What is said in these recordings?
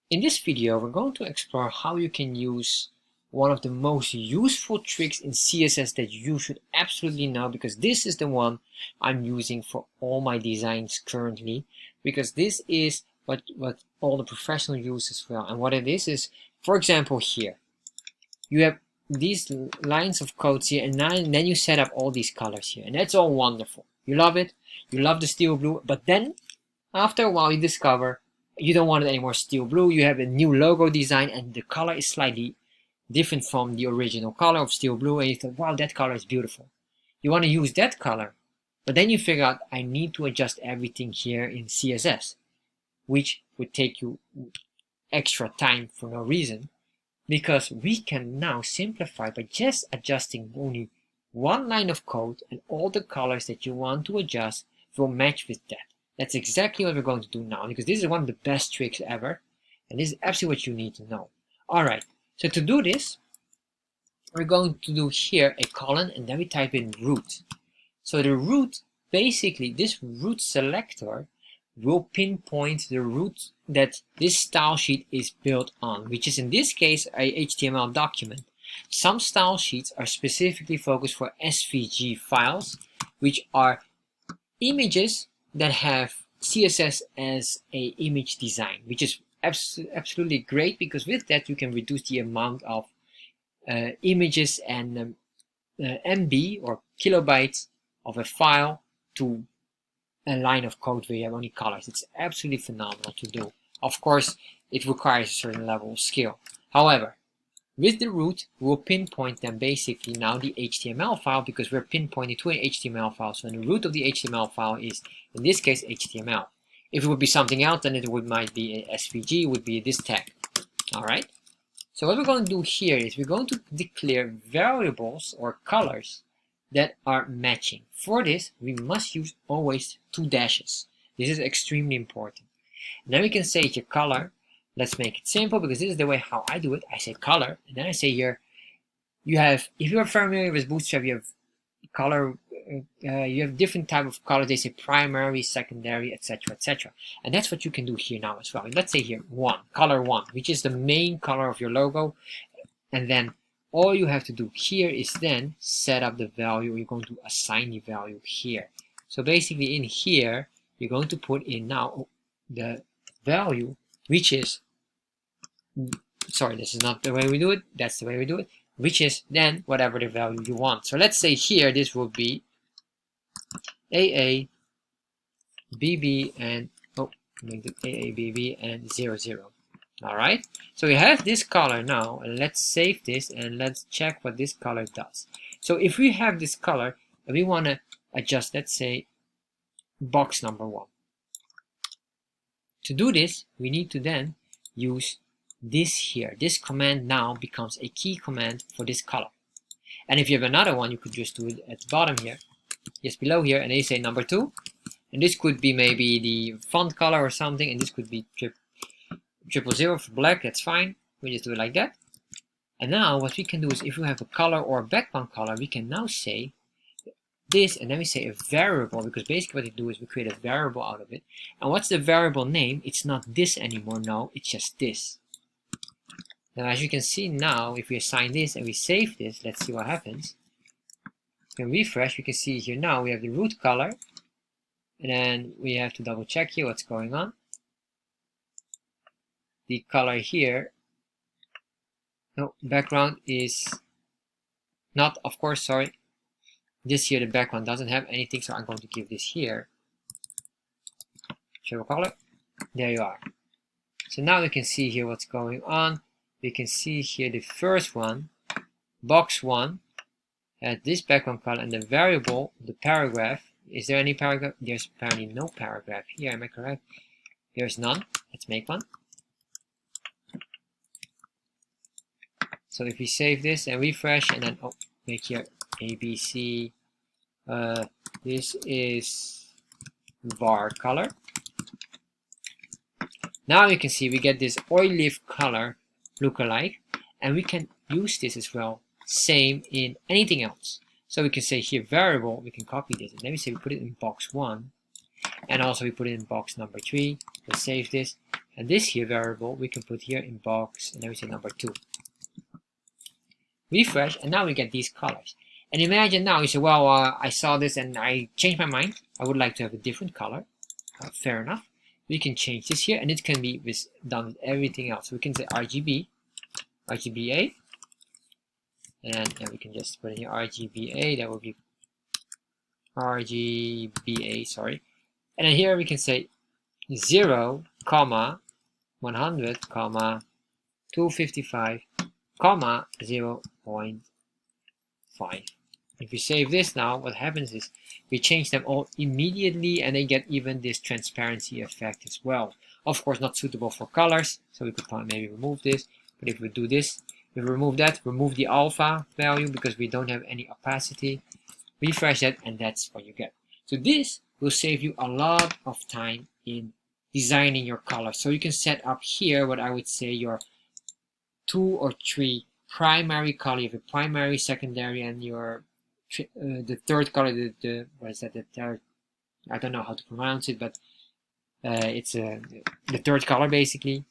In this video, we're going to explore how you can use one of the most useful tricks in CSS that you should absolutely know, because this is the one I'm using for all my designs currently, because this is what all the professionals use as well. And what it is, for example, here you have these lines of codes here, and then you set up all these colors here, and that's all wonderful. You love it, you love the steel blue, but then after a while you discover you don't want it anymore steel blue. You have a new logo design and the color is slightly different from the original color of steel blue, and you thought, wow, that color is beautiful. You want to use that color, but then you figure out I need to adjust everything here in CSS, which would take you extra time for no reason, because we can now simplify by just adjusting only one line of code, and all the colors that you want to adjust will match with that. That's exactly what we're going to do now, because this is one of the best tricks ever, and this is absolutely what you need to know. Alright, so to do this, we're going to do here a colon, and then we type in root. So the root, basically this root selector will pinpoint the root that this style sheet is built on, which is in this case a HTML document. Some style sheets are specifically focused for SVG files, which are images that have CSS as a image design, which is absolutely great, because with that you can reduce the amount of images and MB or kilobytes of a file to a line of code where you have only colors. It's absolutely phenomenal to do. Of course, it requires a certain level of skill. However, with the root, we'll pinpoint them basically now the HTML file, because we're pinpointing to an HTML file. So the root of the HTML file is, in this case, HTML. If it would be something else, then it might be a SVG, it would be this tag. Alright? So what we're going to do here is we're going to declare variables or colors that are matching. For this, we must use always 2 dashes. This is extremely important. And then we can say here color. Let's make it simple, because this is the way how I do it. I say color, and then I say here, you have, if you are familiar with Bootstrap, you have color, you have different type of colors. They say primary, secondary, etc., etc. And that's what you can do here now as well. And let's say here color 1, which is the main color of your logo. And then all you have to do here is then set up the value. You're going to assign the value here. So basically in here, you're going to put in now the value, which is, sorry, this is not the way we do it, that's the way we do it, which is then whatever the value you want. So let's say here this will be AA, BB, and make it AA, BB, and 00. Alright, so we have this color now, and let's save this and let's check what this color does. So if we have this color and we want to adjust, let's say, box number 1. To do this, we need to then use this here. This command now becomes a key command for this color. And if you have another one, you could just do it at the bottom here, just below here, and they say number 2. And this could be maybe the font color or something, and this could be 000 for black. That's fine. We just do it like that. And now what we can do is, if we have a color or a background color, we can now say this, and then we say a variable, because basically what we do is we create a variable out of it. And what's the variable name? It's not this anymore. No, it's just this. Now as you can see now, if we assign this and we save this, let's see what happens. We can refresh. We can see here now we have the root color, and then we have to double check here what's going on. The color here, no, background is not, of course, sorry. This here, the background doesn't have anything, so I'm going to give this here show color. There you are. So now we can see here what's going on. We can see here the first one, box 1, has this background color, and the variable, the paragraph. Is there any paragraph? There's apparently no paragraph here. Am I correct? There's none. Let's make one. So if we save this and refresh, and then make here ABC. This is var color. Now you can see we get this olive color lookalike, and we can use this as well, same in anything else. So we can say here variable, we can copy this, and then we say we put it in box 1, and also we put it in box number 3. Let's save this, And this here variable we can put here in box, and then we say number 2. Refresh, and now we get these colors. And imagine now you say, well, I saw this and I changed my mind. I would like to have a different color. Fair enough. We can change this here, and it can be done with everything else. We can say RGB, RGBA, and we can just put in here RGBA. That will be RGBA, sorry. And then here we can say 0, 100, 255, 0.5. If we save this now, what happens is we change them all immediately, and they get even this transparency effect as well. Of course, not suitable for colors, so we could maybe remove this. But if we do this, we remove that, remove the alpha value because we don't have any opacity. Refresh that, and that's what you get. So this will save you a lot of time in designing your colors. So you can set up here what I would say your 2 or 3 primary color. You have a primary, secondary, and your the third color, what is that? The third, I don't know how to pronounce it, but it's the third color basically.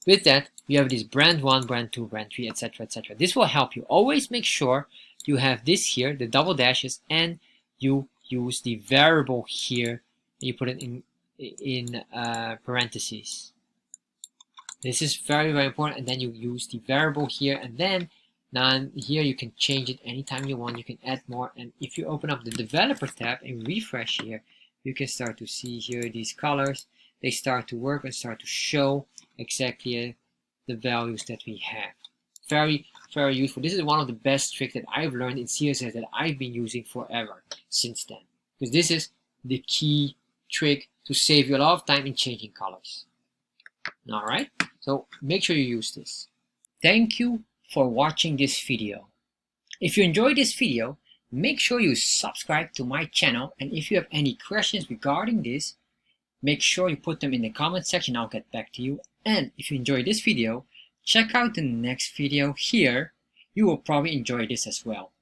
With that, you have this brand 1, brand 2, brand 3, etc., etc. This will help you. Always make sure you have this here, the double dashes, and you use the variable here. You put it in parentheses. This is very, very important. And then you use the variable here, and then now here you can change it anytime you want. You can add more, and if you open up the developer tab and refresh here, you can start to see here these colors. They start to work and start to show exactly the values that we have. Very, very useful. This is one of the best tricks that I've learned in CSS that I've been using forever since then. Because this is the key trick to save you a lot of time in changing colors. Alright, so make sure you use this. Thank you for watching this video. If you enjoyed this video, make sure you subscribe to my channel, and if you have any questions regarding this, make sure you put them in the comment section. I'll get back to you. And if you enjoyed this video, check out the next video here. You will probably enjoy this as well.